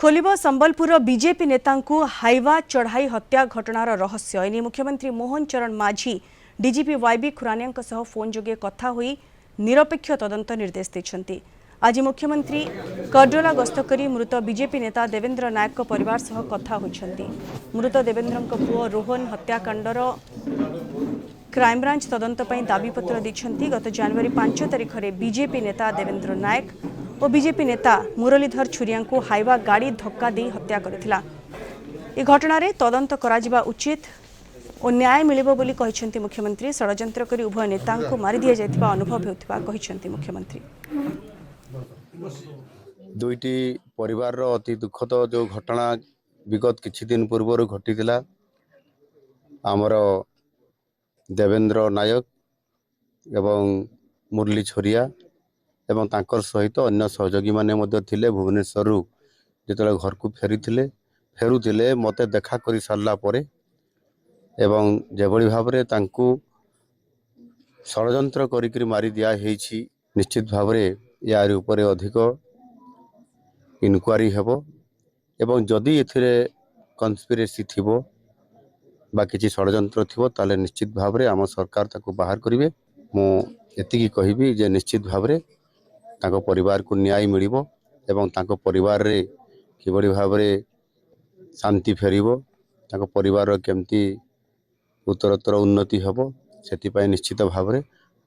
खोलिब Sambalpur BJP नेता Hyva चढ़ाई हत्या घटनार रहस्य एने मुख्यमंत्री मोहन चरण माझी डीजीपी वाईबी खुरानिया सह फोन जोगे कथा होई निरपेक्ष तदंत निर्देश देछंती। आज मुख्यमंत्री करडोला गस्त करी मृत बीजेपी नेता देवेंद्र नायक परिवार सह कथा होइछंती। मृत देवेंद्र पुओ रोहन हत्याकांडर क्राइमब्रांच तदंत पई दाबीपत्र दैछंती। गत जनवरी 5 तारिख में बीजेपी नेता देवेंद्र नायक और बीजेपी नेता मुरलीधर छुरिया को हाइवा गाड़ी धक्का दे हत्या करथिला। ए घटना तदंत करा उचित और न्याय मिलिबो बोली कहिसेंती मुख्यमंत्री। षड्यंत्र करी उभय नेता को मारी दिया जायतिबा अनुभव हेउतिबा कहिसेंती मुख्यमंत्री। दुईटी परिवार रो अति दुखद जो घटना विगत किछि दिन पूर्व घटी आमर देवेंद्र नायक एवं मुरली छोरिया एवं तांकर सहित अन्य सहयोगी माने मध्य थिले। भुवनेश्वर जिते घर को फेरुले मते देखा कर सारा परे एवं जेभली भाव में तांकु षड्यंत्र करी मारी दिया हेछि। निश्चित भाव में यार उपरे अधिक इनक्वारी हेबो एवं जदि एथिरे कन्स्पिरेसी थिबो बा किछि षड्यंत्र थिबो ताले निश्चित भाव में आम सरकार ताकु बाहर करिवे। मु एतिकी कहिबी जे निश्चित भाव में ताको परिवार को न्याय मिलिबो एवं ताको परिवार रे किबड़ी भाव में शांति फेरिबो, ताको परिवार केमती उत्तरोत्तर उन्नति हेबो सेति निश्चित भाव में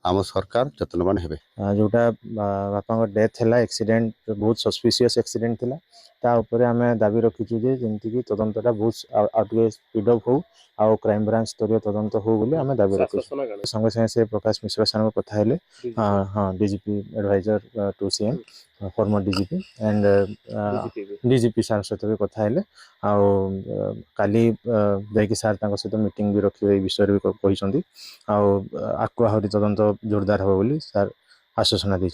आम सरकार जत्नवान हेबे। जोटा बापा डेथ है एक्सीडेंट बहुत सस्पिशियस एक्सीडेंट थिला ता ऊपर आम दाबी रखीचु जे जेमती कि तदंतटा बहुत आउटे स्पीड अप हो आउ क्राइम ब्रांच स्तरीय तदंत हो बोली आम दाबी रखीचु। संगे संगे से प्रकाश मिश्रा सर कथा हेले हाँ DGP adviser to CM former DGP and DGP sir सहित भी कथा हेले काली जाकि सार सहित मीटिंग भी रखिए विषय भी कही आगु आहरी तदंत जोरदार हो बोली सार आश्वासन दी।